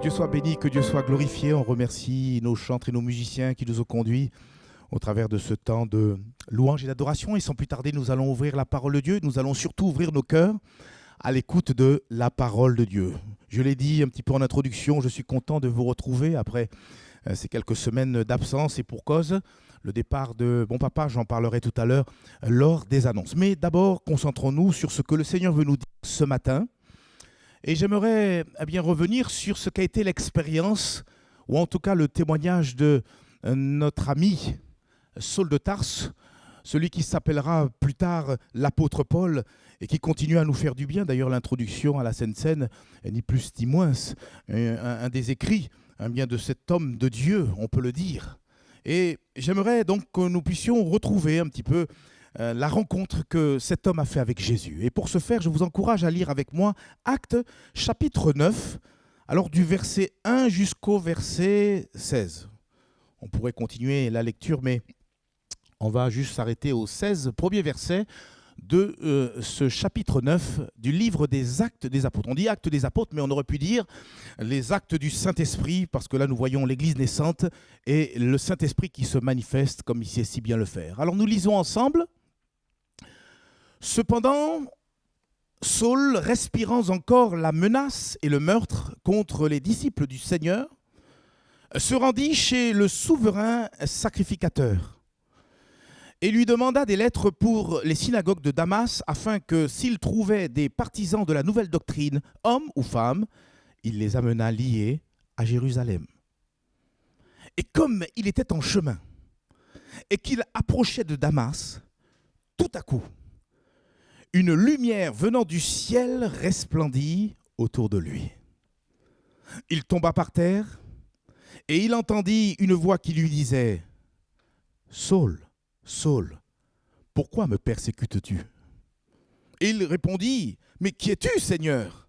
Dieu soit béni, que Dieu soit glorifié. On remercie nos chantres et nos musiciens qui nous ont conduits au travers de ce temps de louange et d'adoration. Et sans plus tarder, nous allons ouvrir la parole de Dieu. Nous allons surtout ouvrir nos cœurs à l'écoute de la parole de Dieu. Je l'ai dit un petit peu en introduction, je suis content de vous retrouver après ces quelques semaines d'absence et pour cause. Le départ de Bon Papa, j'en parlerai tout à l'heure lors des annonces. Mais d'abord, concentrons-nous sur ce que le Seigneur veut nous dire ce matin. Et j'aimerais bien revenir sur ce qu'a été l'expérience, ou en tout cas le témoignage de notre ami Saul de Tarse, celui qui s'appellera plus tard l'apôtre Paul et qui continue à nous faire du bien. D'ailleurs, l'introduction à la Sainte Seine, ni plus ni moins, un des écrits bien de cet homme de Dieu, on peut le dire. Et j'aimerais donc que nous puissions retrouver un petit peu la rencontre que cet homme a fait avec Jésus. Et pour ce faire, je vous encourage à lire avec moi Actes chapitre 9, alors du verset 1 jusqu'au verset 16. On pourrait continuer la lecture, mais on va juste s'arrêter au 16, premier verset de ce chapitre 9 du livre des Actes des Apôtres. On dit Actes des Apôtres, mais on aurait pu dire les actes du Saint-Esprit, parce que là nous voyons l'Église naissante et le Saint-Esprit qui se manifeste comme il sait si bien le faire. Alors nous lisons ensemble. Cependant, Saul, respirant encore la menace et le meurtre contre les disciples du Seigneur, se rendit chez le souverain sacrificateur et lui demanda des lettres pour les synagogues de Damas, afin que, s'il trouvait des partisans de la nouvelle doctrine, hommes ou femmes, il les amena liés à Jérusalem. Et comme il était en chemin et qu'il approchait de Damas, tout à coup, une lumière venant du ciel resplendit autour de lui. Il tomba par terre et il entendit une voix qui lui disait « Saul, Saul, pourquoi me persécutes-tu » Et il répondit « Mais qui es-tu, Seigneur »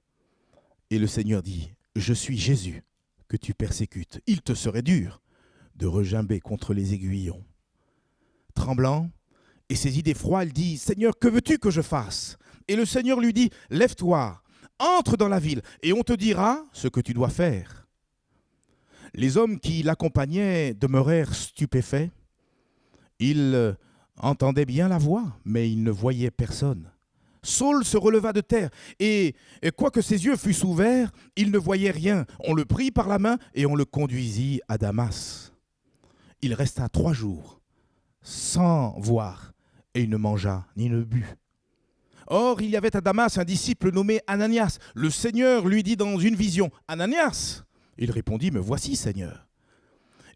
Et le Seigneur dit « Je suis Jésus que tu persécutes. Il te serait dur de regimber contre les aiguillons. » Tremblant et saisi d'effroi, il dit « Seigneur, que veux-tu que je fasse » Et le Seigneur lui dit « Lève-toi, entre dans la ville, et on te dira ce que tu dois faire. » Les hommes qui l'accompagnaient demeurèrent stupéfaits. Ils entendaient bien la voix, mais ils ne voyaient personne. Saul se releva de terre, et quoique ses yeux fussent ouverts, il ne voyait rien. On le prit par la main, et on le conduisit à Damas. Il resta 3 jours, sans voir, et il ne mangea ni ne but. Or, il y avait à Damas un disciple nommé Ananias. Le Seigneur lui dit dans une vision « Ananias ?» Il répondit « Me voici, Seigneur. »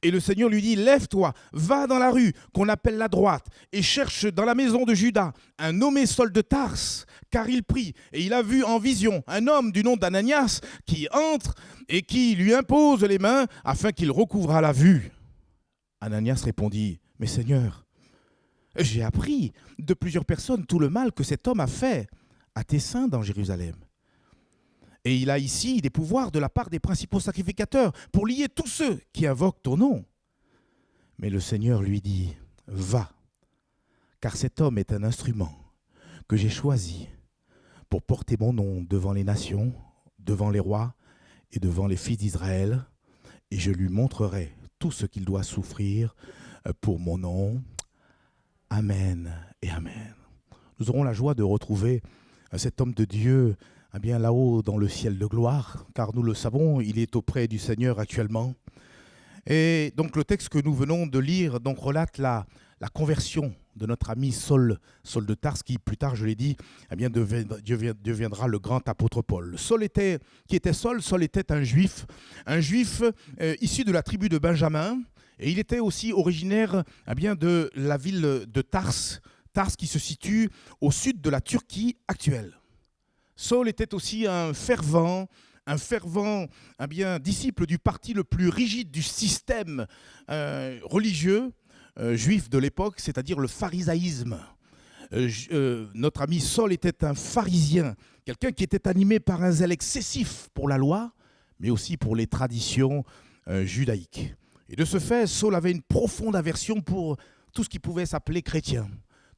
Et le Seigneur lui dit « Lève-toi, va dans la rue qu'on appelle la droite et cherche dans la maison de Judas un nommé Saul de Tarse, car il prie. Et il a vu en vision un homme du nom d'Ananias qui entre et qui lui impose les mains afin qu'il recouvrât la vue. » Ananias répondit « Mais Seigneur, j'ai appris de plusieurs personnes tout le mal que cet homme a fait à tes saints dans Jérusalem. Et il a ici des pouvoirs de la part des principaux sacrificateurs pour lier tous ceux qui invoquent ton nom. » Mais le Seigneur lui dit « Va, car cet homme est un instrument que j'ai choisi pour porter mon nom devant les nations, devant les rois et devant les fils d'Israël, et je lui montrerai tout ce qu'il doit souffrir pour mon nom. Amen et Amen. » Nous aurons la joie de retrouver cet homme de Dieu bien là-haut dans le ciel de gloire, car nous le savons, il est auprès du Seigneur actuellement. Et donc le texte que nous venons de lire donc, relate la conversion de notre ami Saul de Tarse, qui plus tard, je l'ai dit, deviendra le grand apôtre Paul. Saul était un juif issu de la tribu de Benjamin, et il était aussi originaire de la ville de Tarse qui se situe au sud de la Turquie actuelle. Saul était aussi un fervent disciple du parti le plus rigide du système religieux juif de l'époque, c'est-à-dire le pharisaïsme. Notre ami Saul était un pharisien, quelqu'un qui était animé par un zèle excessif pour la loi, mais aussi pour les traditions judaïques. Et de ce fait, Saul avait une profonde aversion pour tout ce qui pouvait s'appeler chrétien,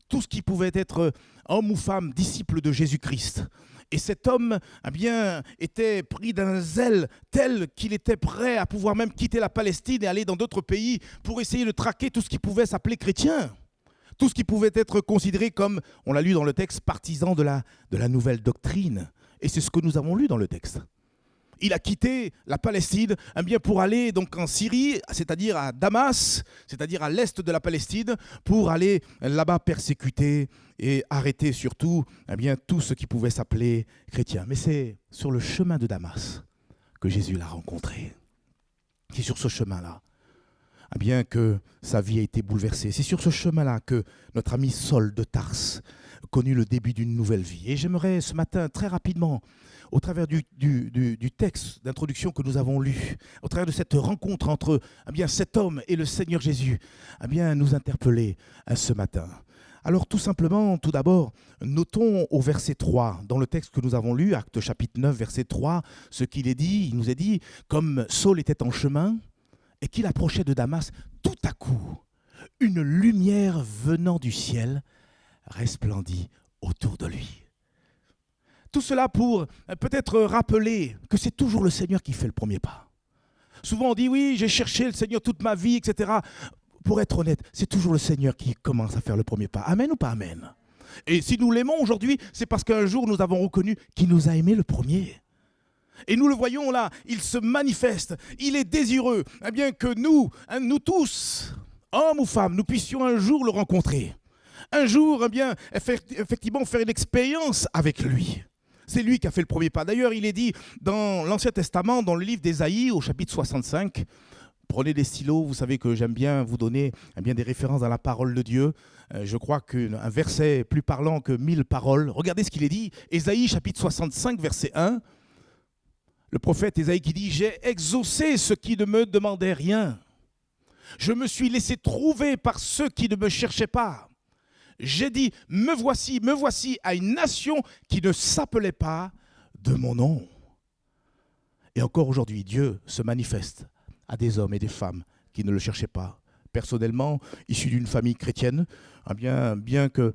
tout ce qui pouvait être homme ou femme, disciple de Jésus-Christ. Et cet homme était pris d'un zèle tel qu'il était prêt à pouvoir même quitter la Palestine et aller dans d'autres pays pour essayer de traquer tout ce qui pouvait s'appeler chrétien. Tout ce qui pouvait être considéré comme, on l'a lu dans le texte, partisan de la nouvelle doctrine. Et c'est ce que nous avons lu dans le texte. Il a quitté la Palestine pour aller donc en Syrie, c'est-à-dire à Damas, c'est-à-dire à l'est de la Palestine, pour aller là-bas persécuter et arrêter surtout tout ce qui pouvait s'appeler chrétien. Mais c'est sur le chemin de Damas que Jésus l'a rencontré. C'est sur ce chemin-là que sa vie a été bouleversée. C'est sur ce chemin-là que notre ami Saul de Tarse connut le début d'une nouvelle vie. Et j'aimerais ce matin, très rapidement, au travers du texte d'introduction que nous avons lu, au travers de cette rencontre entre cet homme et le Seigneur Jésus, nous interpeller ce matin. Alors tout simplement, tout d'abord, notons au verset 3, dans le texte que nous avons lu, Actes chapitre 9, verset 3, ce qu'il est dit. Il nous est dit, comme Saul était en chemin et qu'il approchait de Damas, tout à coup, une lumière venant du ciel resplendit autour de lui. Tout cela pour peut-être rappeler que c'est toujours le Seigneur qui fait le premier pas. Souvent on dit oui, j'ai cherché le Seigneur toute ma vie, etc. Pour être honnête, c'est toujours le Seigneur qui commence à faire le premier pas. Amen ou pas amen? Et si nous l'aimons aujourd'hui, c'est parce qu'un jour nous avons reconnu qu'il nous a aimés le premier. Et nous le voyons là, il se manifeste, il est désireux que nous tous, hommes ou femmes, nous puissions un jour le rencontrer. Un jour, effectivement, faire une expérience avec lui. C'est lui qui a fait le premier pas. D'ailleurs, il est dit dans l'Ancien Testament, dans le livre d'Ésaïe, au chapitre 65, prenez des stylos, vous savez que j'aime bien vous donner des références dans la parole de Dieu. Je crois qu'un verset plus parlant que 1000 paroles. Regardez ce qu'il est dit, Ésaïe, chapitre 65, verset 1. Le prophète Ésaïe qui dit « J'ai exaucé ceux qui ne me demandaient rien. Je me suis laissé trouver par ceux qui ne me cherchaient pas. J'ai dit, me voici à une nation qui ne s'appelait pas de mon nom. » Et encore aujourd'hui, Dieu se manifeste à des hommes et des femmes qui ne le cherchaient pas. Personnellement, issu d'une famille chrétienne, bien que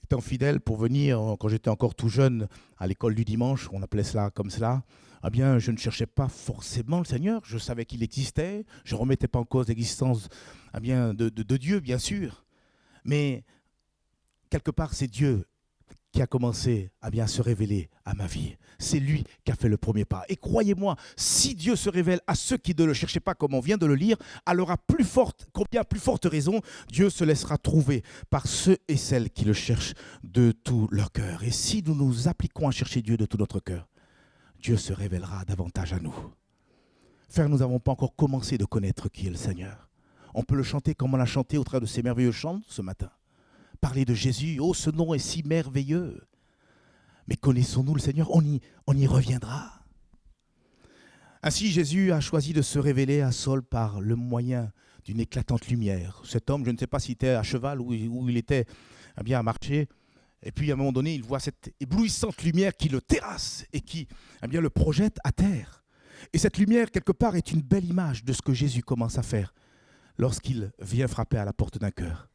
étant fidèle pour venir, quand j'étais encore tout jeune, à l'école du dimanche, on appelait cela comme cela, je ne cherchais pas forcément le Seigneur. Je savais qu'il existait, je ne remettais pas en cause l'existence de Dieu, bien sûr. Mais quelque part, c'est Dieu qui a commencé à se révéler à ma vie. C'est lui qui a fait le premier pas. Et croyez-moi, si Dieu se révèle à ceux qui ne le cherchaient pas, comme on vient de le lire, alors combien plus forte raison, Dieu se laissera trouver par ceux et celles qui le cherchent de tout leur cœur. Et si nous nous appliquons à chercher Dieu de tout notre cœur, Dieu se révélera davantage à nous. Frères, nous n'avons pas encore commencé de connaître qui est le Seigneur. On peut le chanter comme on l'a chanté au travers de ces merveilleux chants ce matin. Parler de Jésus, oh ce nom est si merveilleux. Mais connaissons-nous le Seigneur? On y reviendra. Ainsi Jésus a choisi de se révéler à Saul par le moyen d'une éclatante lumière. Cet homme, je ne sais pas s'il était à cheval ou il était à marcher. Et puis à un moment donné, il voit cette éblouissante lumière qui le terrasse et qui le projette à terre. Et cette lumière, quelque part, est une belle image de ce que Jésus commence à faire lorsqu'il vient frapper à la porte d'un cœur.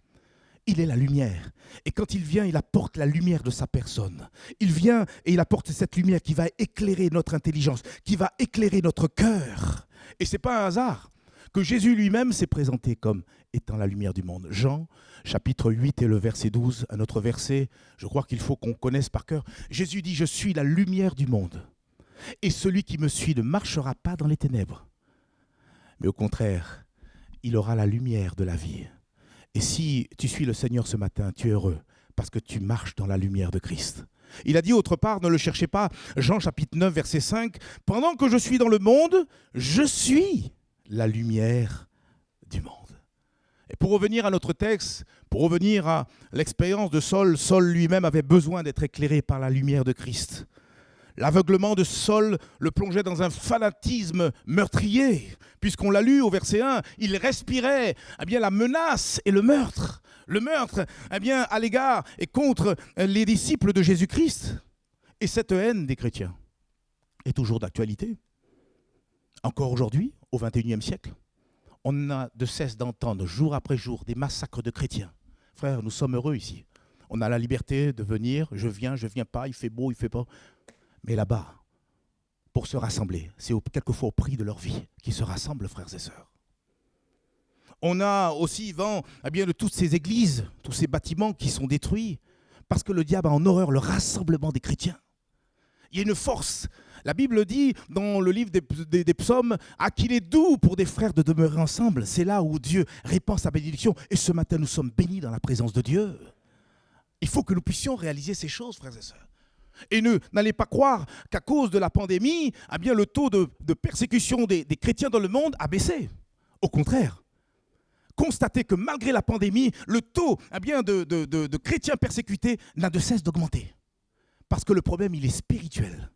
Il est la lumière. Et quand il vient, il apporte la lumière de sa personne. Il vient et il apporte cette lumière qui va éclairer notre intelligence, qui va éclairer notre cœur. Et ce n'est pas un hasard que Jésus lui-même s'est présenté comme étant la lumière du monde. Jean, chapitre 8 et le verset 12, un autre verset, je crois qu'il faut qu'on connaisse par cœur. Jésus dit « Je suis la lumière du monde. Et celui qui me suit ne marchera pas dans les ténèbres. Mais au contraire, il aura la lumière de la vie. » Et si tu suis le Seigneur ce matin, tu es heureux parce que tu marches dans la lumière de Christ. Il a dit autre part, ne le cherchez pas, Jean chapitre 9, verset 5, « Pendant que je suis dans le monde, je suis la lumière du monde. » Et pour revenir à notre texte, pour revenir à l'expérience de Saul, Saul lui-même avait besoin d'être éclairé par la lumière de Christ. L'aveuglement de Saul le plongeait dans un fanatisme meurtrier, puisqu'on l'a lu au verset 1, il respirait la menace et le meurtre. Le meurtre à l'égard et contre les disciples de Jésus-Christ. Et cette haine des chrétiens est toujours d'actualité. Encore aujourd'hui, au XXIe siècle, on a de cesse d'entendre jour après jour des massacres de chrétiens. Frères, nous sommes heureux ici. On a la liberté de venir, je viens pas, il fait beau, il fait pas. Mais là-bas, pour se rassembler, c'est quelquefois au prix de leur vie qu'ils se rassemblent, frères et sœurs. On a aussi vent de toutes ces églises, tous ces bâtiments qui sont détruits, parce que le diable a en horreur le rassemblement des chrétiens. Il y a une force. La Bible dit dans le livre des psaumes qu'il est doux pour des frères de demeurer ensemble. C'est là où Dieu répand sa bénédiction. Et ce matin, nous sommes bénis dans la présence de Dieu. Il faut que nous puissions réaliser ces choses, frères et sœurs. Et n'allez pas croire qu'à cause de la pandémie, le taux de persécution des chrétiens dans le monde a baissé. Au contraire. Constatez que malgré la pandémie, le taux de chrétiens persécutés n'a de cesse d'augmenter. Parce que le problème, il est spirituel.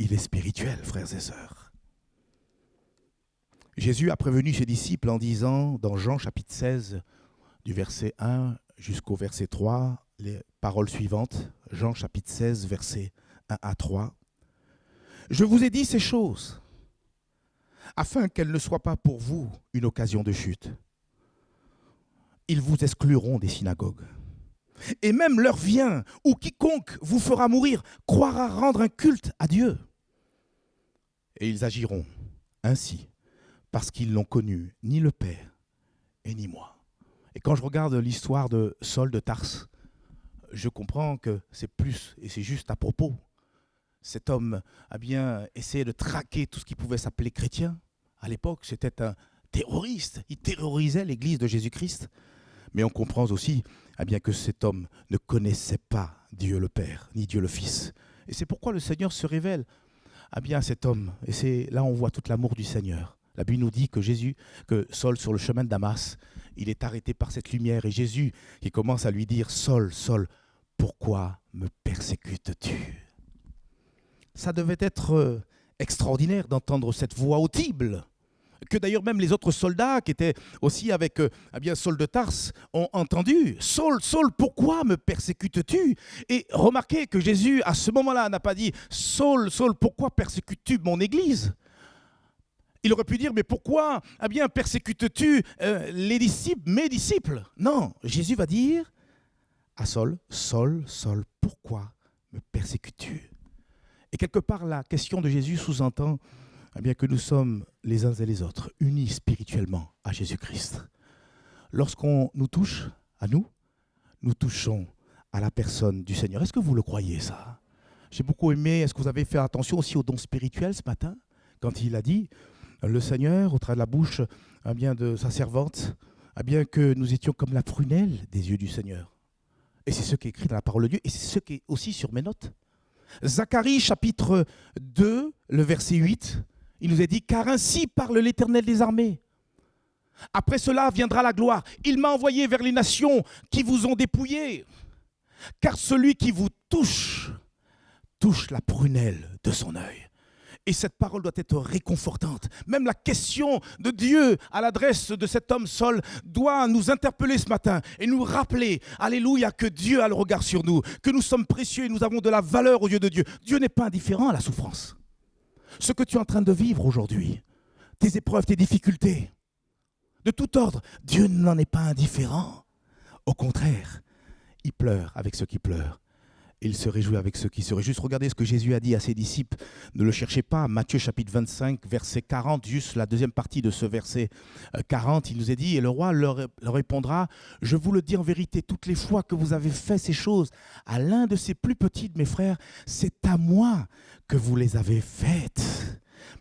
Il est spirituel, frères et sœurs. Jésus a prévenu ses disciples en disant, dans Jean chapitre 16, du verset 1 jusqu'au verset 3, les paroles suivantes, Jean chapitre 16, versets 1 à 3. « Je vous ai dit ces choses, afin qu'elles ne soient pas pour vous une occasion de chute. Ils vous excluront des synagogues. Et même l'heure vient où quiconque vous fera mourir croira rendre un culte à Dieu. Et ils agiront ainsi parce qu'ils n'ont connu ni le Père et ni moi. » Et quand je regarde l'histoire de Saul de Tarse, je comprends que c'est plus, et c'est juste à propos. Cet homme a bien essayé de traquer tout ce qui pouvait s'appeler chrétien. À l'époque, c'était un terroriste. Il terrorisait l'Église de Jésus-Christ. Mais on comprend aussi que cet homme ne connaissait pas Dieu le Père, ni Dieu le Fils. Et c'est pourquoi le Seigneur se révèle à cet homme. Et c'est là on voit tout l'amour du Seigneur. La Bible nous dit que Saul, sur le chemin de Damas, il est arrêté par cette lumière. Et Jésus, qui commence à lui dire, « Saul, Saul, pourquoi me persécutes-tu » Ça devait être extraordinaire d'entendre cette voix audible, que d'ailleurs même les autres soldats qui étaient aussi avec Saul de Tarse ont entendu. « Saul, Saul, pourquoi me persécutes-tu » Et remarquez que Jésus, à ce moment-là, n'a pas dit « Saul, Saul, pourquoi persécutes-tu mon Église » Il aurait pu dire « Mais pourquoi persécutes-tu les disciples, mes disciples » Non, Jésus va dire à Saul « Saul, Saul, pourquoi me persécutes-tu » Et quelque part, la question de Jésus sous-entend que nous sommes les uns et les autres unis spirituellement à Jésus-Christ. Lorsqu'on nous touche, nous touchons à la personne du Seigneur. Est-ce que vous le croyez, ça? J'ai beaucoup aimé, est-ce que vous avez fait attention aussi aux dons spirituels ce matin? Quand il a dit, le Seigneur, au travers de la bouche de sa servante, que nous étions comme la prunelle des yeux du Seigneur. Et c'est ce qui est écrit dans la parole de Dieu, et c'est ce qui est aussi sur mes notes. Zacharie chapitre 2, le verset 8, il nous est dit « Car ainsi parle l'Éternel des armées. Après cela viendra la gloire. Il m'a envoyé vers les nations qui vous ont dépouillés. Car celui qui vous touche, touche la prunelle de son œil. » Et cette parole doit être réconfortante. Même la question de Dieu à l'adresse de cet homme Saul doit nous interpeller ce matin et nous rappeler, alléluia, que Dieu a le regard sur nous, que nous sommes précieux et nous avons de la valeur aux yeux de Dieu. Dieu n'est pas indifférent à la souffrance. Ce que tu es en train de vivre aujourd'hui, tes épreuves, tes difficultés, de tout ordre, Dieu n'en est pas indifférent. Au contraire, il pleure avec ceux qui pleurent. Il se réjouit avec ceux qui se réjouissent. Regardez ce que Jésus a dit à ses disciples. Ne le cherchez pas. Matthieu chapitre 25, verset 40, juste la deuxième partie de ce verset 40. Il nous est dit, et le roi leur répondra, « Je vous le dis en vérité, toutes les fois que vous avez fait ces choses à l'un de ces plus petits de mes frères, c'est à moi que vous les avez faites. »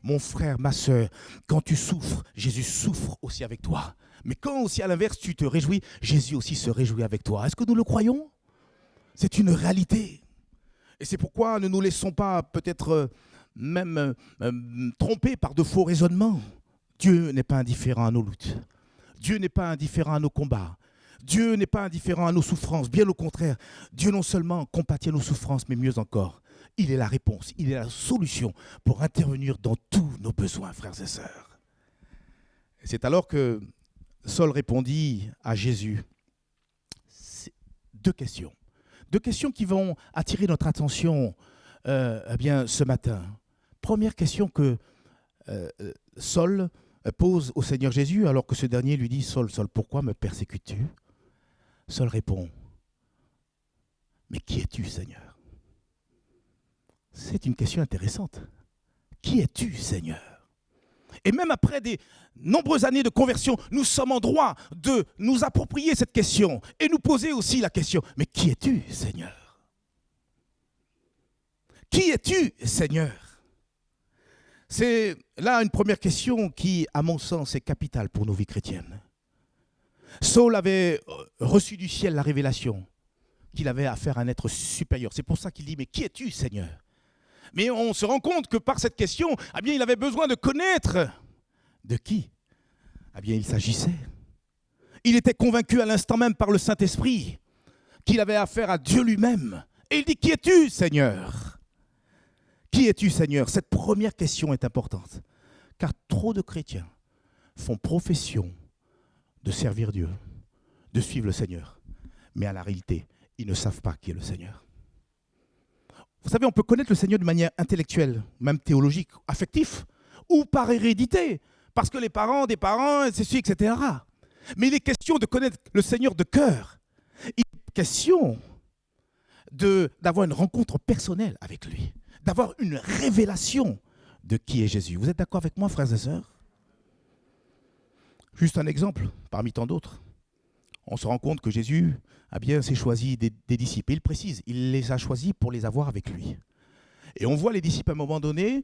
Mon frère, ma sœur, quand tu souffres, Jésus souffre aussi avec toi. Mais quand aussi à l'inverse tu te réjouis, Jésus aussi se réjouit avec toi. Est-ce que nous le croyons ? C'est une réalité. Et c'est pourquoi ne nous laissons pas peut-être même tromper par de faux raisonnements. Dieu n'est pas indifférent à nos luttes. Dieu n'est pas indifférent à nos combats. Dieu n'est pas indifférent à nos souffrances. Bien au contraire, Dieu non seulement compatit à nos souffrances, mais mieux encore, il est la réponse, il est la solution pour intervenir dans tous nos besoins, frères et sœurs. C'est alors que Saul répondit à Jésus deux questions. Deux questions qui vont attirer notre attention ce matin. Première question que Saul pose au Seigneur Jésus alors que ce dernier lui dit « Saul, Saul, pourquoi me persécutes-tu » Saul répond mais qui es-tu, Seigneur? C'est une question intéressante. Qui es-tu, Seigneur? Et même après des nombreuses années de conversion, nous sommes en droit de nous approprier cette question et nous poser aussi la question, mais qui es-tu, Seigneur? Qui es-tu, Seigneur? C'est là une première question qui, à mon sens, est capitale pour nos vies chrétiennes. Saul avait reçu du ciel la révélation qu'il avait affaire à un être supérieur. C'est pour ça qu'il dit, mais qui es-tu, Seigneur? Mais on se rend compte que par cette question, eh bien, il avait besoin de connaître de qui eh bien, il s'agissait. Il était convaincu à l'instant même par le Saint-Esprit qu'il avait affaire à Dieu lui-même. Et il dit, qui es-tu, Seigneur? Qui es-tu, Seigneur? Cette première question est importante, car trop de chrétiens font profession de servir Dieu, de suivre le Seigneur. Mais à la réalité, ils ne savent pas qui est le Seigneur. Vous savez, on peut connaître le Seigneur de manière intellectuelle, même théologique, affective, ou par hérédité, parce que les parents des parents, etc. Mais il est question de connaître le Seigneur de cœur. Il est question d'avoir une rencontre personnelle avec lui, d'avoir une révélation de qui est Jésus. Vous êtes d'accord avec moi, frères et sœurs? Juste un exemple, parmi tant d'autres. On se rend compte que Jésus s'est choisi des disciples. Et il précise, il les a choisis pour les avoir avec lui. Et on voit les disciples à un moment donné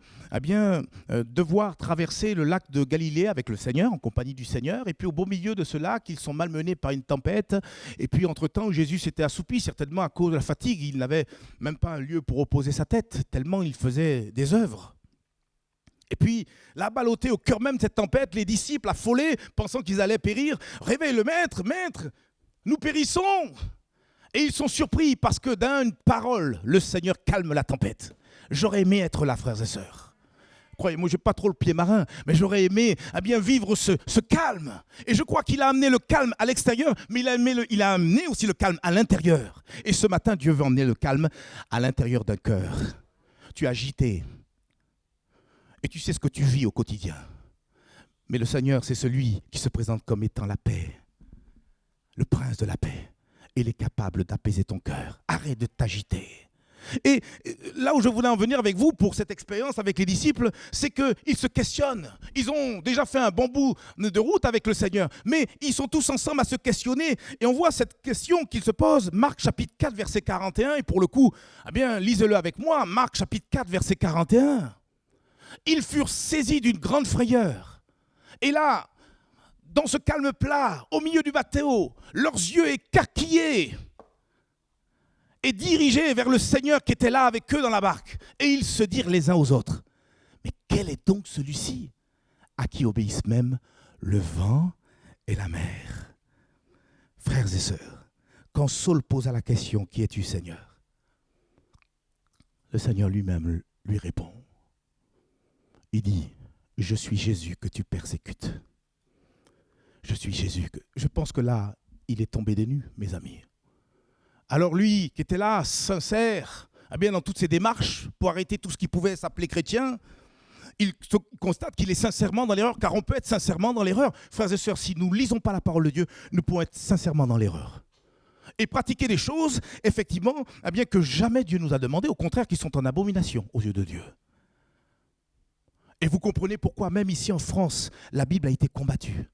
devoir traverser le lac de Galilée avec le Seigneur, en compagnie du Seigneur. Et puis au beau milieu de ce lac, ils sont malmenés par une tempête. Et puis entre-temps, Jésus s'était assoupi, certainement à cause de la fatigue. Il n'avait même pas un lieu pour reposer sa tête, tellement il faisait des œuvres. Et puis, là, ballotté au cœur même de cette tempête, les disciples, affolés, pensant qu'ils allaient périr, réveillent le maître, « Maître, nous périssons !» Et ils sont surpris parce que d'une parole, le Seigneur calme la tempête. J'aurais aimé être là, frères et sœurs. Croyez-moi, je n'ai pas trop le pied marin, mais j'aurais aimé vivre ce calme. Et je crois qu'il a amené le calme à l'extérieur, mais il a amené aussi le calme à l'intérieur. Et ce matin, Dieu veut emmener le calme à l'intérieur d'un cœur. Tu es agité. Et tu sais ce que tu vis au quotidien. Mais le Seigneur, c'est celui qui se présente comme étant la paix, le prince de la paix. Il est capable d'apaiser ton cœur. Arrête de t'agiter. Et là où je voulais en venir avec vous pour cette expérience avec les disciples, c'est qu'ils se questionnent. Ils ont déjà fait un bon bout de route avec le Seigneur, mais ils sont tous ensemble à se questionner. Et on voit cette question qu'ils se posent, Marc chapitre 4, verset 41. Et pour le coup, lisez-le avec moi, Marc chapitre 4, verset 41. Ils furent saisis d'une grande frayeur. Et là, dans ce calme plat, au milieu du bateau, leurs yeux écarquillés et dirigés vers le Seigneur qui était là avec eux dans la barque. Et ils se dirent les uns aux autres, mais quel est donc celui-ci à qui obéissent même le vent et la mer? Frères et sœurs, quand Saul posa la question, qui es-tu, Seigneur? Le Seigneur lui-même lui répond. Il dit, je suis Jésus que tu persécutes. Je suis Jésus. Je pense que là, il est tombé des nues, mes amis. Alors lui, qui était là, sincère, dans toutes ses démarches, pour arrêter tout ce qui pouvait s'appeler chrétien, il constate qu'il est sincèrement dans l'erreur, car on peut être sincèrement dans l'erreur. Frères et sœurs, si nous ne lisons pas la parole de Dieu, nous pouvons être sincèrement dans l'erreur. Et pratiquer des choses, effectivement, que jamais Dieu nous a demandé, au contraire, qui sont en abomination aux yeux de Dieu. Et vous comprenez pourquoi, même ici en France, la Bible a été combattue.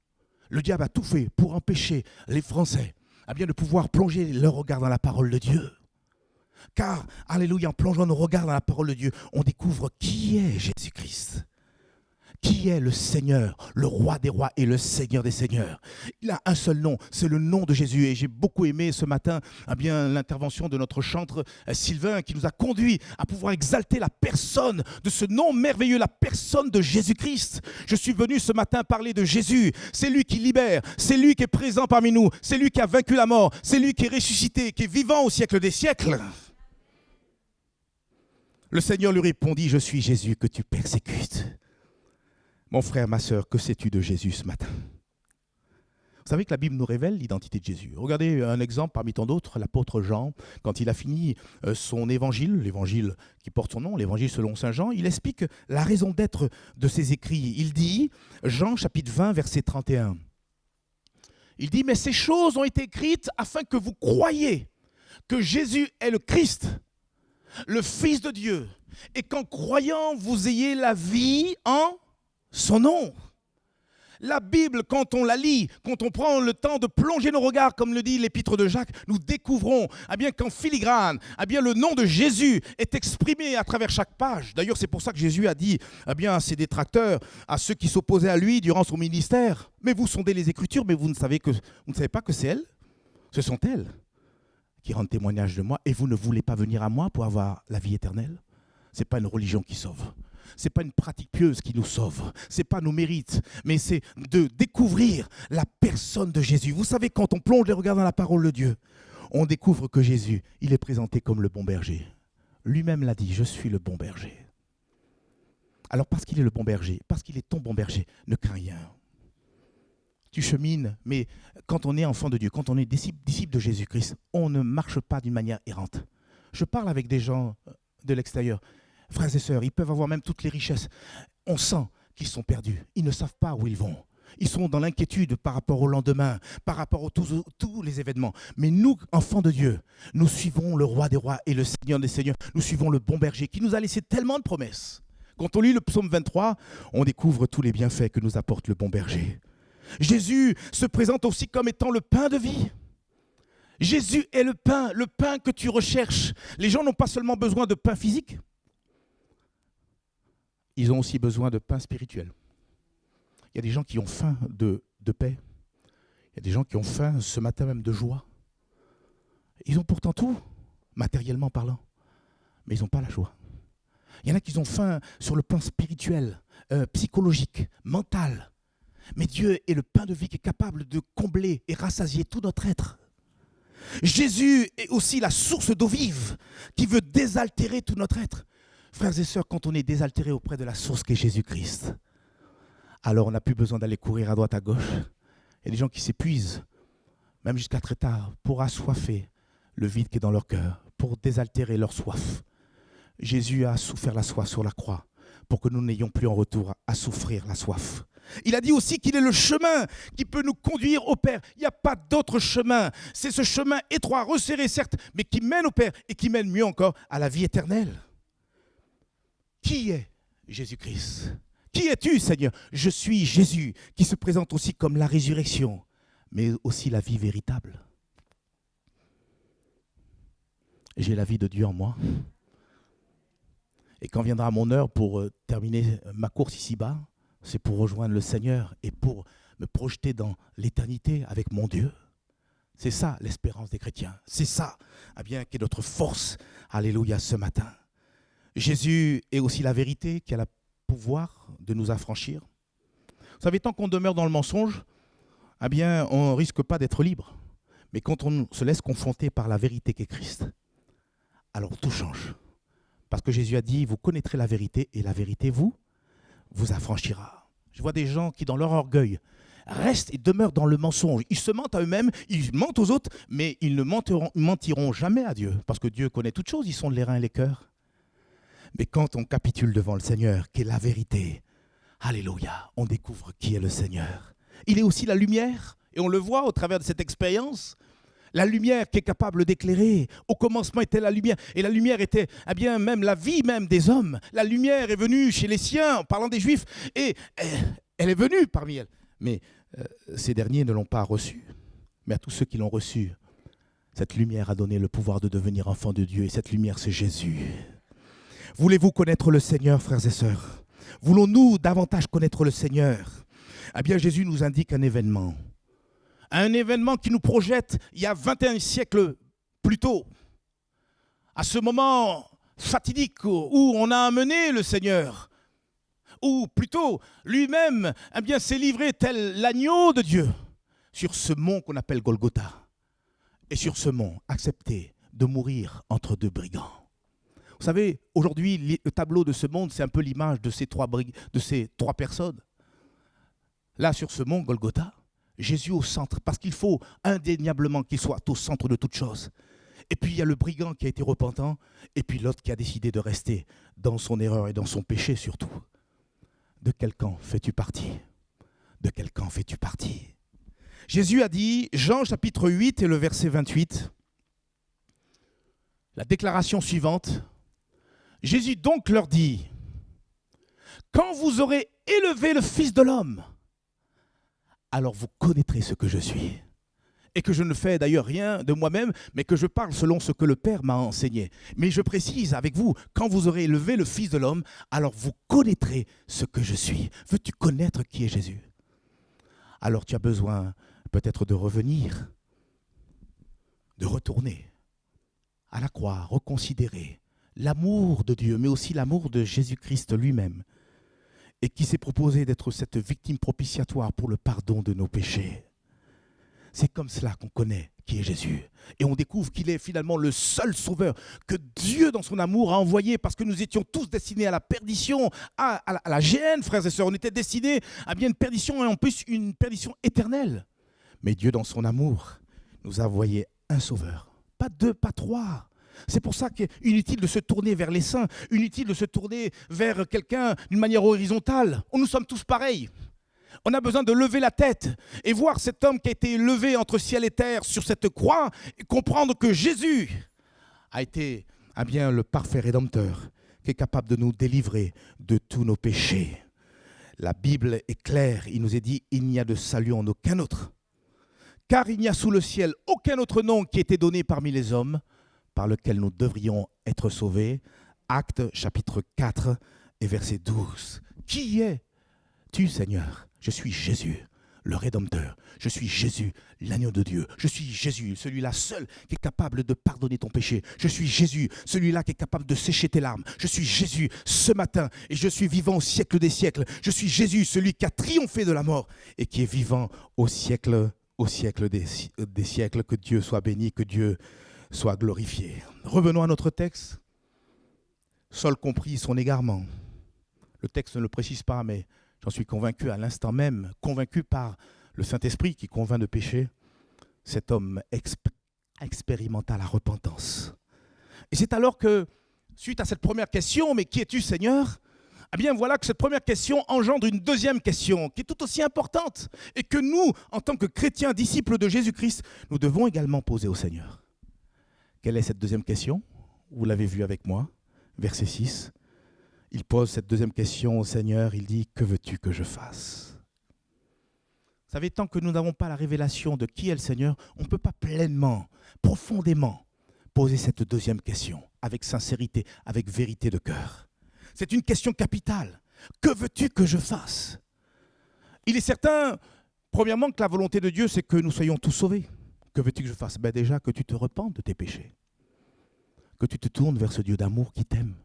Le diable a tout fait pour empêcher les Français de pouvoir plonger leur regard dans la parole de Dieu. Car, alléluia, en plongeant nos regards dans la parole de Dieu, on découvre qui est Jésus-Christ. Qui est le Seigneur, le roi des rois et le Seigneur des seigneurs. Il a un seul nom, c'est le nom de Jésus. Et j'ai beaucoup aimé ce matin l'intervention de notre chantre Sylvain qui nous a conduit à pouvoir exalter la personne de ce nom merveilleux, la personne de Jésus-Christ. Je suis venu ce matin parler de Jésus. C'est lui qui libère, c'est lui qui est présent parmi nous, c'est lui qui a vaincu la mort, c'est lui qui est ressuscité, qui est vivant au siècle des siècles. Le Seigneur lui répondit, je suis Jésus que tu persécutes. Mon frère, ma sœur, que sais-tu de Jésus ce matin? Vous savez que la Bible nous révèle l'identité de Jésus. Regardez un exemple parmi tant d'autres, l'apôtre Jean, quand il a fini son évangile, l'évangile qui porte son nom, l'évangile selon saint Jean, il explique la raison d'être de ses écrits. Il dit, Jean chapitre 20, verset 31, il dit « Mais ces choses ont été écrites afin que vous croyiez que Jésus est le Christ, le Fils de Dieu, et qu'en croyant, vous ayez la vie en son nom. La Bible, quand on la lit, quand on prend le temps de plonger nos regards, comme le dit l'épître de Jacques, nous découvrons qu'en filigrane, le nom de Jésus est exprimé à travers chaque page. D'ailleurs, c'est pour ça que Jésus a dit à ses détracteurs, à ceux qui s'opposaient à lui durant son ministère, mais vous sondez les Écritures, mais vous ne savez pas que c'est elles. Ce sont elles qui rendent témoignage de moi, et vous ne voulez pas venir à moi pour avoir la vie éternelle. Ce n'est pas une religion qui sauve. Ce n'est pas une pratique pieuse qui nous sauve. Ce n'est pas nos mérites, mais c'est de découvrir la personne de Jésus. Vous savez, quand on plonge les regards dans la parole de Dieu, on découvre que Jésus, il est présenté comme le bon berger. Lui-même l'a dit, je suis le bon berger. Alors parce qu'il est le bon berger, parce qu'il est ton bon berger, ne crains rien. Tu chemines, mais quand on est enfant de Dieu, quand on est disciple de Jésus-Christ, on ne marche pas d'une manière errante. Je parle avec des gens de l'extérieur. Frères et sœurs, ils peuvent avoir même toutes les richesses. On sent qu'ils sont perdus. Ils ne savent pas où ils vont. Ils sont dans l'inquiétude par rapport au lendemain, par rapport à tous les événements. Mais nous, enfants de Dieu, nous suivons le roi des rois et le Seigneur des seigneurs. Nous suivons le bon berger qui nous a laissé tellement de promesses. Quand on lit le psaume 23, on découvre tous les bienfaits que nous apporte le bon berger. Jésus se présente aussi comme étant le pain de vie. Jésus est le pain que tu recherches. Les gens n'ont pas seulement besoin de pain physique, ils ont aussi besoin de pain spirituel. Il y a des gens qui ont faim de paix. Il y a des gens qui ont faim ce matin même de joie. Ils ont pourtant tout, matériellement parlant, mais ils n'ont pas la joie. Il y en a qui ont faim sur le plan spirituel, psychologique, mental. Mais Dieu est le pain de vie qui est capable de combler et rassasier tout notre être. Jésus est aussi la source d'eau vive qui veut désaltérer tout notre être. Frères et sœurs, quand on est désaltéré auprès de la source qu'est Jésus-Christ, alors on n'a plus besoin d'aller courir à droite, à gauche. Il y a des gens qui s'épuisent, même jusqu'à très tard, pour assoiffer le vide qui est dans leur cœur, pour désaltérer leur soif. Jésus a souffert la soif sur la croix pour que nous n'ayons plus en retour à souffrir la soif. Il a dit aussi qu'il est le chemin qui peut nous conduire au Père. Il n'y a pas d'autre chemin. C'est ce chemin étroit, resserré certes, mais qui mène au Père et qui mène mieux encore à la vie éternelle. Qui est Jésus-Christ? Qui es-tu, Seigneur? Je suis Jésus, qui se présente aussi comme la résurrection, mais aussi la vie véritable. J'ai la vie de Dieu en moi. Et quand viendra mon heure pour terminer ma course ici-bas, c'est pour rejoindre le Seigneur et pour me projeter dans l'éternité avec mon Dieu. C'est ça l'espérance des chrétiens. C'est ça qui est notre force. Alléluia, ce matin. Jésus est aussi la vérité qui a le pouvoir de nous affranchir. Vous savez, tant qu'on demeure dans le mensonge, on ne risque pas d'être libre. Mais quand on se laisse confronter par la vérité qu'est Christ, alors tout change. Parce que Jésus a dit, vous connaîtrez la vérité et la vérité vous affranchira. Je vois des gens qui, dans leur orgueil, restent et demeurent dans le mensonge. Ils se mentent à eux-mêmes, ils mentent aux autres, mais ils ne mentiront jamais à Dieu. Parce que Dieu connaît toutes choses, ils sont les reins et les cœurs. Mais quand on capitule devant le Seigneur, qui est la vérité, alléluia, on découvre qui est le Seigneur. Il est aussi la lumière, et on le voit au travers de cette expérience. La lumière qui est capable d'éclairer. Au commencement était la lumière. Et la lumière était même la vie même des hommes. La lumière est venue chez les siens, en parlant des Juifs, et elle est venue parmi elles. Mais ces derniers ne l'ont pas reçue. Mais à tous ceux qui l'ont reçue, cette lumière a donné le pouvoir de devenir enfants de Dieu. Et cette lumière, c'est Jésus. Voulez-vous connaître le Seigneur, frères et sœurs? Voulons-nous davantage connaître le Seigneur? Jésus nous indique un événement. Un événement qui nous projette il y a 21 siècles plus tôt. À ce moment fatidique où on a amené le Seigneur. Ou plutôt, lui-même s'est livré tel l'agneau de Dieu sur ce mont qu'on appelle Golgotha. Et sur ce mont, accepté de mourir entre deux brigands. Vous savez, aujourd'hui, le tableau de ce monde, c'est un peu l'image de ces trois personnes. Là, sur ce mont Golgotha, Jésus au centre, parce qu'il faut indéniablement qu'il soit au centre de toute chose. Et puis il y a le brigand qui a été repentant, et puis l'autre qui a décidé de rester dans son erreur et dans son péché surtout. De quel camp fais-tu partie? De quel camp fais-tu partie? Jésus a dit, Jean chapitre 8 et le verset 28, La déclaration suivante, Jésus donc leur dit, quand vous aurez élevé le Fils de l'homme, alors vous connaîtrez ce que je suis. Et que je ne fais d'ailleurs rien de moi-même, mais que je parle selon ce que le Père m'a enseigné. Mais je précise avec vous, quand vous aurez élevé le Fils de l'homme, alors vous connaîtrez ce que je suis. Veux-tu connaître qui est Jésus? Alors tu as besoin peut-être de revenir, de retourner à la croix, reconsidérer l'amour de Dieu, mais aussi l'amour de Jésus-Christ lui-même, et qui s'est proposé d'être cette victime propitiatoire pour le pardon de nos péchés. C'est comme cela qu'on connaît qui est Jésus. Et on découvre qu'il est finalement le seul sauveur que Dieu, dans son amour, a envoyé, parce que nous étions tous destinés à la perdition, à la géhenne, frères et sœurs. On était destinés à bien une perdition, et en plus une perdition éternelle. Mais Dieu, dans son amour, nous a envoyé un sauveur. Pas deux, pas trois. C'est pour ça qu'il est inutile de se tourner vers les saints, inutile de se tourner vers quelqu'un d'une manière horizontale. Nous sommes tous pareils. On a besoin de lever la tête et voir cet homme qui a été élevé entre ciel et terre sur cette croix et comprendre que Jésus a été bien le parfait rédempteur qui est capable de nous délivrer de tous nos péchés. La Bible est claire, il nous est dit il n'y a de salut en aucun autre, car il n'y a sous le ciel aucun autre nom qui ait été donné parmi les hommes par lequel nous devrions être sauvés. Actes chapitre 4 et verset 12. Qui es-tu, Seigneur? Je suis Jésus, le Rédempteur. Je suis Jésus, l'agneau de Dieu. Je suis Jésus, celui-là seul qui est capable de pardonner ton péché. Je suis Jésus, celui-là qui est capable de sécher tes larmes. Je suis Jésus ce matin et je suis vivant au siècle des siècles. Je suis Jésus, celui qui a triomphé de la mort et qui est vivant au siècle des siècles. Que Dieu soit béni, que Dieu soit glorifié. Revenons à notre texte. Saul comprit son égarement. Le texte ne le précise pas, mais j'en suis convaincu à l'instant même, convaincu par le Saint-Esprit qui convainc de péché. Cet homme expérimenta la repentance. Et c'est alors que, suite à cette première question, mais qui es-tu, Seigneur? Eh bien, voilà que cette première question engendre une deuxième question qui est tout aussi importante et que nous, en tant que chrétiens, disciples de Jésus-Christ, nous devons également poser au Seigneur. Quelle est cette deuxième question? Vous l'avez vu avec moi, verset 6. Il pose cette deuxième question au Seigneur, il dit « Que veux-tu que je fasse ?» Vous savez, tant que nous n'avons pas la révélation de qui est le Seigneur, on ne peut pas pleinement, profondément poser cette deuxième question avec sincérité, avec vérité de cœur. C'est une question capitale. Que veux-tu que je fasse? Il est certain, premièrement, que la volonté de Dieu, c'est que nous soyons tous sauvés. Que veux-tu que je fasse? Déjà, que tu te repentes de tes péchés. Que tu te tournes vers ce Dieu d'amour qui t'aime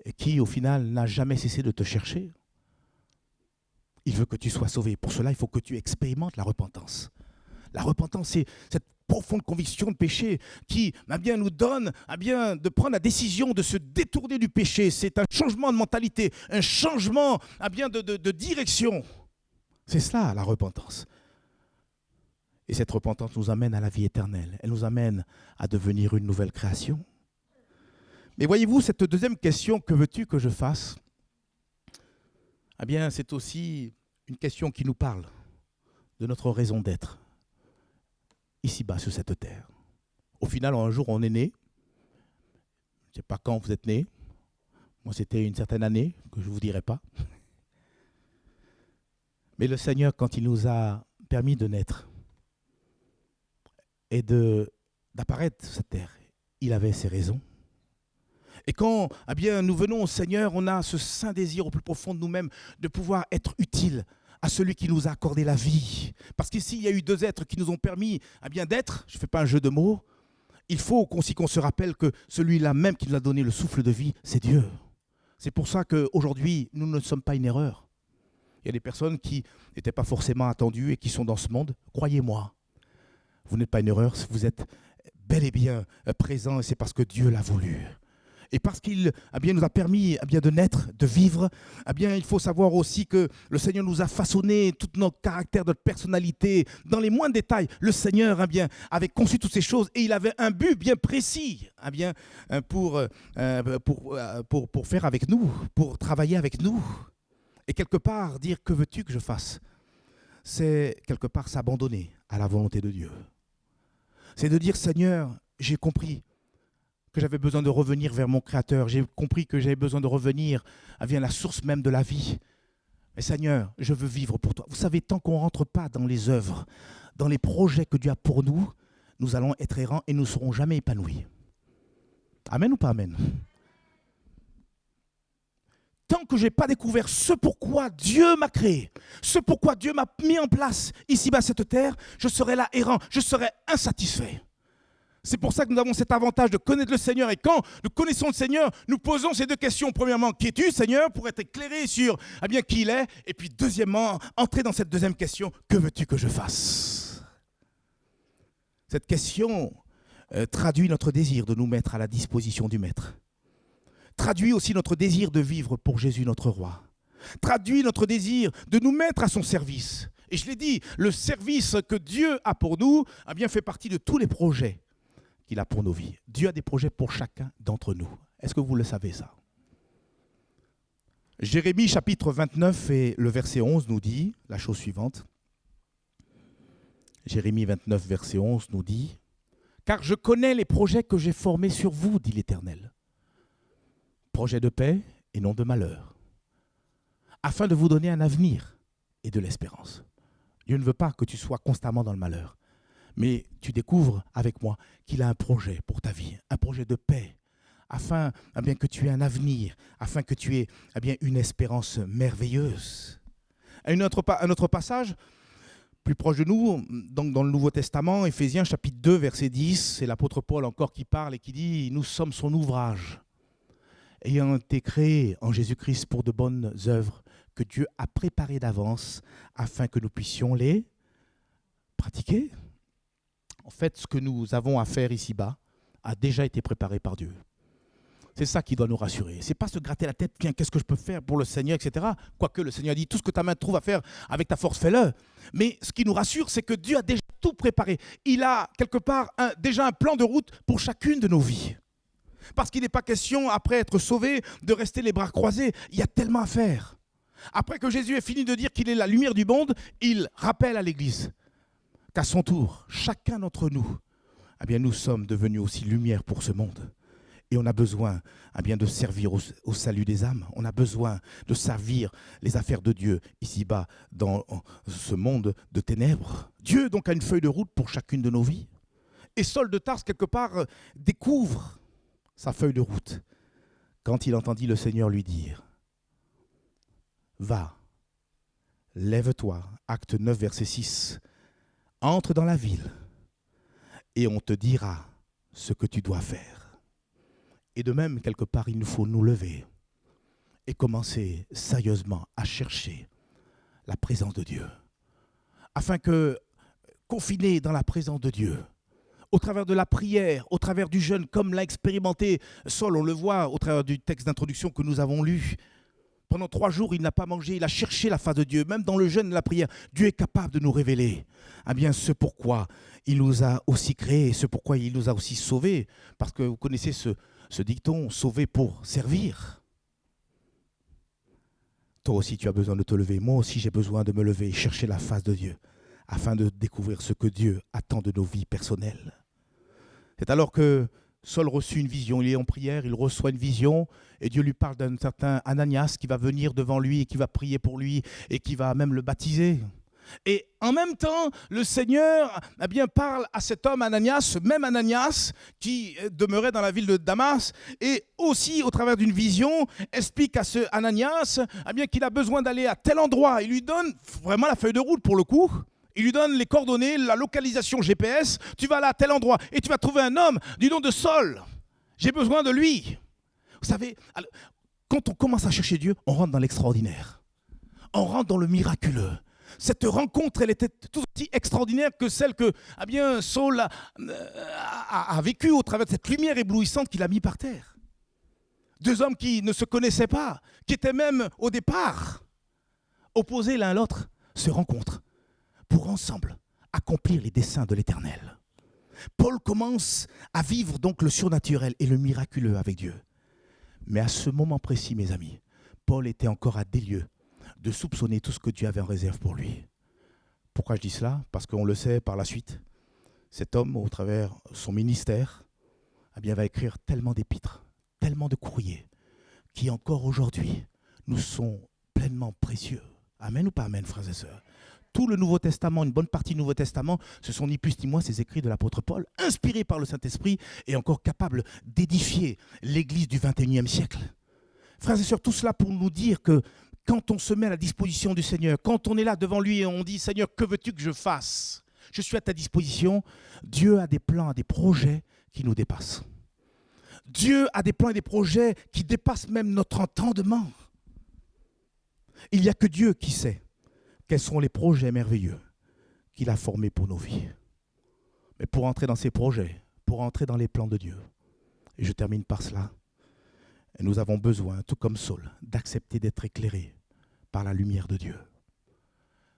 et qui, au final, n'a jamais cessé de te chercher. Il veut que tu sois sauvé. Pour cela, il faut que tu expérimentes la repentance. La repentance, c'est cette profonde conviction de péché qui nous donne de prendre la décision de se détourner du péché. C'est un changement de mentalité, un changement de direction. C'est cela, la repentance. Et cette repentance nous amène à la vie éternelle. Elle nous amène à devenir une nouvelle création. Mais voyez-vous, cette deuxième question, que veux-tu que je fasse? C'est aussi une question qui nous parle de notre raison d'être, ici-bas sur cette terre. Au final, un jour, on est né. Je ne sais pas quand vous êtes né. Moi, c'était une certaine année, que je ne vous dirai pas. Mais le Seigneur, quand il nous a permis de naître et d'apparaître sur cette terre, il avait ses raisons. Et quand nous venons au Seigneur, on a ce saint désir au plus profond de nous-mêmes de pouvoir être utile à celui qui nous a accordé la vie. Parce qu'ici, il y a eu deux êtres qui nous ont permis d'être, je ne fais pas un jeu de mots, il faut qu'on se rappelle que celui-là même qui nous a donné le souffle de vie, c'est Dieu. C'est pour ça qu'aujourd'hui, nous ne sommes pas une erreur. Il y a des personnes qui n'étaient pas forcément attendues et qui sont dans ce monde. Croyez-moi, vous n'êtes pas une erreur, vous êtes bel et bien présent et c'est parce que Dieu l'a voulu. Et parce qu'il nous a permis de naître, de vivre, il faut savoir aussi que le Seigneur nous a façonné tout notre caractère, notre personnalité, dans les moindres détails. Le Seigneur avait conçu toutes ces choses et il avait un but bien précis pour faire avec nous, pour travailler avec nous. Et quelque part, dire que veux-tu que je fasse, c'est quelque part s'abandonner à la volonté de Dieu. C'est de dire Seigneur, j'ai compris que j'avais besoin de revenir vers mon Créateur. J'ai compris que j'avais besoin de revenir à la source même de la vie. Mais Seigneur, je veux vivre pour toi. Vous savez, tant qu'on ne rentre pas dans les œuvres, dans les projets que Dieu a pour nous, nous allons être errants et nous ne serons jamais épanouis. Amen ou pas amen? Tant que je n'ai pas découvert ce pourquoi Dieu m'a créé, ce pourquoi Dieu m'a mis en place ici-bas cette terre, je serai là errant, je serai insatisfait. C'est pour ça que nous avons cet avantage de connaître le Seigneur. Et quand nous connaissons le Seigneur, nous posons ces deux questions. Premièrement, qui es-tu, Seigneur, pour être éclairé sur qui il est. Et puis deuxièmement, entrer dans cette deuxième question, que veux-tu que je fasse? Cette question traduit notre désir de nous mettre à la disposition du Maître. Traduit aussi notre désir de vivre pour Jésus notre Roi. Traduit notre désir de nous mettre à son service. Et je l'ai dit, le service que Dieu a pour nous fait partie de tous les projets qu'il a pour nos vies. Dieu a des projets pour chacun d'entre nous. Est-ce que vous le savez ça? Jérémie chapitre 29 et le verset 11 nous dit la chose suivante. Jérémie 29 verset 11 nous dit « Car je connais les projets que j'ai formés sur vous, dit l'Éternel. Projets de paix et non de malheur, afin de vous donner un avenir et de l'espérance. » Dieu ne veut pas que tu sois constamment dans le malheur. Mais tu découvres avec moi qu'il a un projet pour ta vie, un projet de paix, afin que tu aies un avenir, afin que tu aies une espérance merveilleuse. Un autre passage, plus proche de nous, donc dans le Nouveau Testament, Éphésiens chapitre 2, verset 10, c'est l'apôtre Paul encore qui parle et qui dit « Nous sommes son ouvrage, ayant été créés en Jésus-Christ pour de bonnes œuvres que Dieu a préparées d'avance, afin que nous puissions les pratiquer. » En fait, ce que nous avons à faire ici-bas a déjà été préparé par Dieu. C'est ça qui doit nous rassurer. Ce n'est pas se gratter la tête, tiens, qu'est-ce que je peux faire pour le Seigneur, etc. Quoique le Seigneur dit, tout ce que ta main trouve à faire avec ta force, fais-le. Mais ce qui nous rassure, c'est que Dieu a déjà tout préparé. Il a quelque part déjà un plan de route pour chacune de nos vies. Parce qu'il n'est pas question, après être sauvé, de rester les bras croisés. Il y a tellement à faire. Après que Jésus ait fini de dire qu'il est la lumière du monde, il rappelle à l'Église qu'à son tour, chacun d'entre nous, nous sommes devenus aussi lumière pour ce monde. Et on a besoin de servir au salut des âmes. On a besoin de servir les affaires de Dieu ici-bas dans ce monde de ténèbres. Dieu donc a une feuille de route pour chacune de nos vies. Et Saul de Tarse, quelque part, découvre sa feuille de route quand il entendit le Seigneur lui dire « Va, lève-toi », acte 9, verset 6, « entre dans la ville et on te dira ce que tu dois faire. » Et de même, quelque part, il nous faut nous lever et commencer sérieusement à chercher la présence de Dieu. Afin que, confinés dans la présence de Dieu, au travers de la prière, au travers du jeûne, comme l'a expérimenté Saul, on le voit au travers du texte d'introduction que nous avons lu. Pendant 3 jours, il n'a pas mangé, il a cherché la face de Dieu. Même dans le jeûne et la prière, Dieu est capable de nous révéler ce pourquoi il nous a aussi créés, ce pourquoi il nous a aussi sauvés. Parce que vous connaissez ce dicton, sauvé pour servir. Toi aussi, tu as besoin de te lever. Moi aussi, j'ai besoin de me lever et chercher la face de Dieu afin de découvrir ce que Dieu attend de nos vies personnelles. C'est alors que Saul reçut une vision. Il est en prière, il reçoit une vision et Dieu lui parle d'un certain Ananias qui va venir devant lui et qui va prier pour lui et qui va même le baptiser. Et en même temps, le Seigneur parle à cet homme Ananias, ce même Ananias qui demeurait dans la ville de Damas, et aussi au travers d'une vision, explique à ce Ananias qu'il a besoin d'aller à tel endroit. Il lui donne vraiment la feuille de route pour le coup. Il lui donne les coordonnées, la localisation GPS. Tu vas là à tel endroit et tu vas trouver un homme du nom de Saul. J'ai besoin de lui. Vous savez, quand on commence à chercher Dieu, on rentre dans l'extraordinaire. On rentre dans le miraculeux. Cette rencontre, elle était tout aussi extraordinaire que celle que Saul a vécue au travers de cette lumière éblouissante qu'il a mis par terre. 2 hommes qui ne se connaissaient pas, qui étaient même au départ opposés l'un à l'autre, se rencontrent pour ensemble accomplir les desseins de l'Éternel. Paul commence à vivre donc le surnaturel et le miraculeux avec Dieu. Mais à ce moment précis, mes amis, Paul était encore à des lieues de soupçonner tout ce que Dieu avait en réserve pour lui. Pourquoi je dis cela? Parce qu'on le sait par la suite. Cet homme, au travers de son ministère, va écrire tellement d'épîtres, tellement de courriers, qui encore aujourd'hui nous sont pleinement précieux. Amen ou pas amen, frères et sœurs? Tout le Nouveau Testament, une bonne partie du Nouveau Testament, ce sont ni plus ni moins ces écrits de l'apôtre Paul, inspirés par le Saint-Esprit et encore capables d'édifier l'Église du XXIe siècle. Frères et sœurs, tout cela pour nous dire que quand on se met à la disposition du Seigneur, quand on est là devant lui et on dit « Seigneur, que veux-tu que je fasse? Je suis à ta disposition », Dieu a des plans, a des projets qui nous dépassent. Dieu a des plans et des projets qui dépassent même notre entendement. Il n'y a que Dieu qui sait quels sont les projets merveilleux qu'il a formés pour nos vies. Mais pour entrer dans ces projets, pour entrer dans les plans de Dieu, et je termine par cela, nous avons besoin, tout comme Saul, d'accepter d'être éclairés par la lumière de Dieu.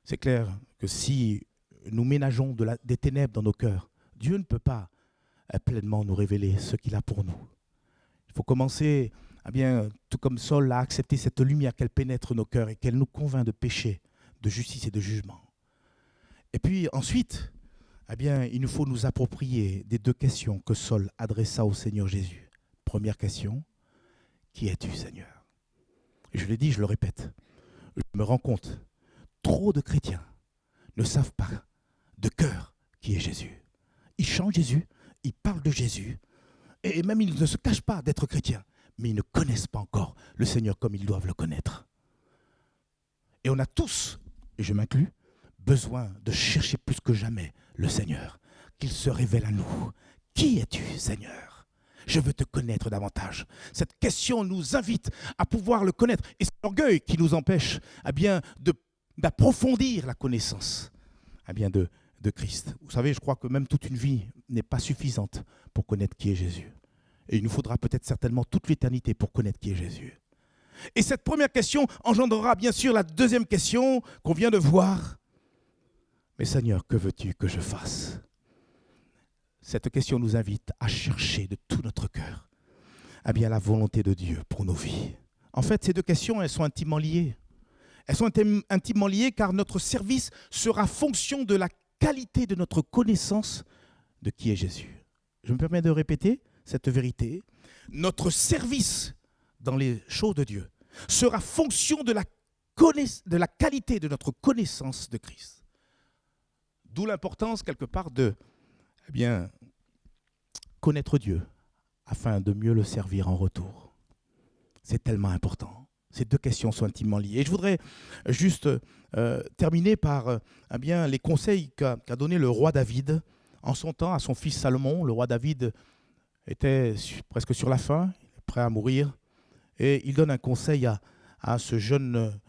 C'est clair que si nous ménageons des ténèbres dans nos cœurs, Dieu ne peut pas pleinement nous révéler ce qu'il a pour nous. Il faut commencer, tout comme Saul, à accepter cette lumière qu'elle pénètre nos cœurs et qu'elle nous convainc de péché, de justice et de jugement. Et puis ensuite, il nous faut nous approprier des deux questions que Saul adressa au Seigneur Jésus. Première question, qui es-tu, Seigneur? Je l'ai dit, je le répète, je me rends compte, trop de chrétiens ne savent pas de cœur qui est Jésus. Ils chantent Jésus, ils parlent de Jésus, et même ils ne se cachent pas d'être chrétiens, mais ils ne connaissent pas encore le Seigneur comme ils doivent le connaître. Et on a tous, et je m'inclus, besoin de chercher plus que jamais le Seigneur, qu'il se révèle à nous. Qui es-tu, Seigneur? Je veux te connaître davantage. Cette question nous invite à pouvoir le connaître. Et c'est l'orgueil qui nous empêche d'approfondir la connaissance de Christ. Vous savez, je crois que même toute une vie n'est pas suffisante pour connaître qui est Jésus. Et il nous faudra peut-être certainement toute l'éternité pour connaître qui est Jésus. Et cette première question engendrera bien sûr la deuxième question qu'on vient de voir. Mais Seigneur, que veux-tu que je fasse? Cette question nous invite à chercher de tout notre cœur la volonté de Dieu pour nos vies. En fait, ces deux questions, elles sont intimement liées. Elles sont intimement liées car notre service sera fonction de la qualité de notre connaissance de qui est Jésus. Je me permets de répéter cette vérité. Notre service dans les choses de Dieu sera fonction de la qualité de notre connaissance de Christ. D'où l'importance, quelque part, de connaître Dieu afin de mieux le servir en retour. C'est tellement important. Ces deux questions sont intimement liées. Et je voudrais juste terminer par les conseils qu'a donné le roi David en son temps à son fils Salomon. Le roi David était presque sur la fin, prêt à mourir. Et il donne un conseil à ce jeune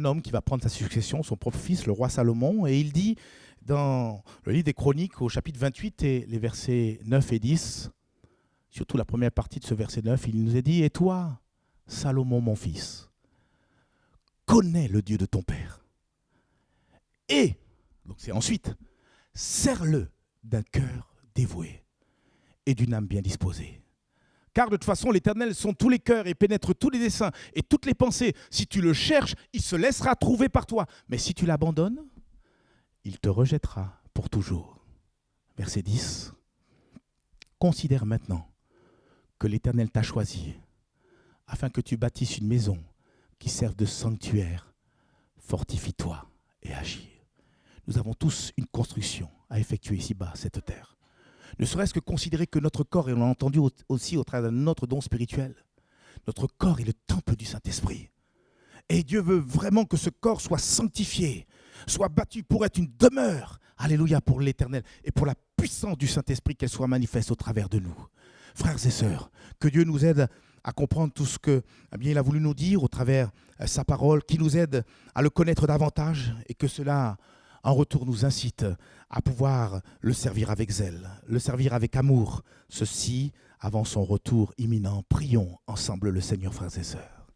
homme qui va prendre sa succession, son propre fils, le roi Salomon. Et il dit dans le livre des Chroniques, au chapitre 28, et les versets 9 et 10, surtout la première partie de ce verset 9, il nous est dit « Et toi, Salomon, mon fils, connais le Dieu de ton père. Et, donc c'est ensuite, sers-le d'un cœur dévoué et d'une âme bien disposée. Car de toute façon, l'Éternel sonde tous les cœurs et pénètre tous les desseins et toutes les pensées. Si tu le cherches, il se laissera trouver par toi. Mais si tu l'abandonnes, il te rejettera pour toujours. » Verset 10. Considère maintenant que l'Éternel t'a choisi afin que tu bâtisses une maison qui serve de sanctuaire. Fortifie-toi et agis. Nous avons tous une construction à effectuer ici-bas, cette terre. Ne serait-ce que considérer que notre corps, et on l'a entendu aussi au travers de notre don spirituel, notre corps est le temple du Saint-Esprit. Et Dieu veut vraiment que ce corps soit sanctifié, soit bâti pour être une demeure, alléluia, pour l'Éternel, et pour la puissance du Saint-Esprit, qu'elle soit manifeste au travers de nous. Frères et sœurs, que Dieu nous aide à comprendre tout ce que il a voulu nous dire au travers sa parole, qui nous aide à le connaître davantage, et que cela, en retour, nous incite à pouvoir le servir avec zèle, le servir avec amour. Ceci avant son retour imminent. Prions ensemble le Seigneur, frères et sœurs.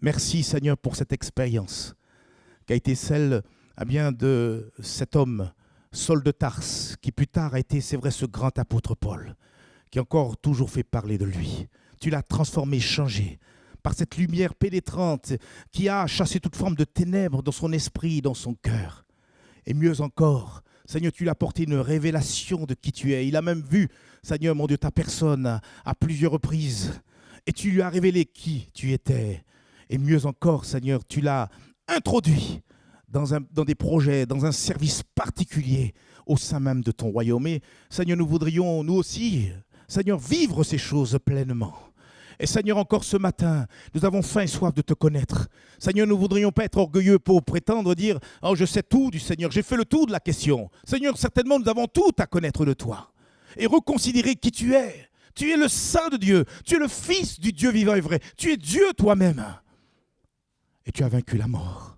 Merci Seigneur pour cette expérience qui a été celle de cet homme, Saul de Tarse, qui plus tard a été, c'est vrai, ce grand apôtre Paul, qui a encore toujours fait parler de lui. Tu l'as transformé, changé, par cette lumière pénétrante qui a chassé toute forme de ténèbres dans son esprit, dans son cœur. Et mieux encore, Seigneur, tu lui as apporté une révélation de qui tu es. Il a même vu, Seigneur, mon Dieu, ta personne à plusieurs reprises. Et tu lui as révélé qui tu étais. Et mieux encore, Seigneur, tu l'as introduit dans des projets, dans un service particulier au sein même de ton royaume. Et Seigneur, nous voudrions, nous aussi, Seigneur, vivre ces choses pleinement. Et Seigneur, encore ce matin, nous avons faim et soif de te connaître. Seigneur, nous ne voudrions pas être orgueilleux pour prétendre dire « Oh, je sais tout du Seigneur, j'ai fait le tour de la question. » Seigneur, certainement, nous avons tout à connaître de toi. Et reconsidérer qui tu es. Tu es le Saint de Dieu. Tu es le Fils du Dieu vivant et vrai. Tu es Dieu toi-même. Et tu as vaincu la mort.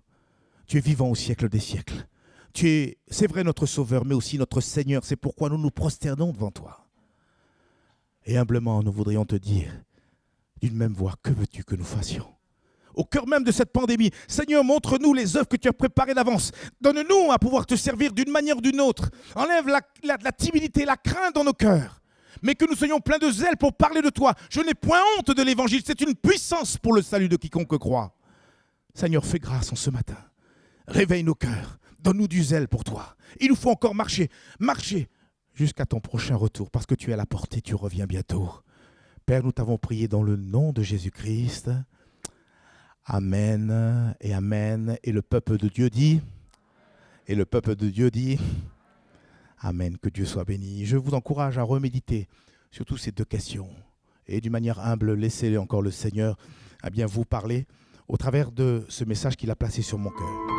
Tu es vivant au siècle des siècles. Tu es, c'est vrai, notre Sauveur, mais aussi notre Seigneur. C'est pourquoi nous nous prosternons devant toi. Et humblement, nous voudrions te dire, d'une même voix, que veux-tu que nous fassions? Au cœur même de cette pandémie, Seigneur, montre-nous les œuvres que tu as préparées d'avance. Donne-nous à pouvoir te servir d'une manière ou d'une autre. Enlève la timidité, la crainte dans nos cœurs. Mais que nous soyons pleins de zèle pour parler de toi. Je n'ai point honte de l'évangile. C'est une puissance pour le salut de quiconque croit. Seigneur, fais grâce en ce matin. Réveille nos cœurs. Donne-nous du zèle pour toi. Il nous faut encore marcher jusqu'à ton prochain retour. Parce que tu es à la portée, tu reviens bientôt. Père, nous t'avons prié dans le nom de Jésus-Christ. Amen et amen. Et le peuple de Dieu dit, amen, que Dieu soit béni. Je vous encourage à reméditer sur toutes ces deux questions. Et d'une manière humble, laissez encore le Seigneur à bien vous parler au travers de ce message qu'il a placé sur mon cœur.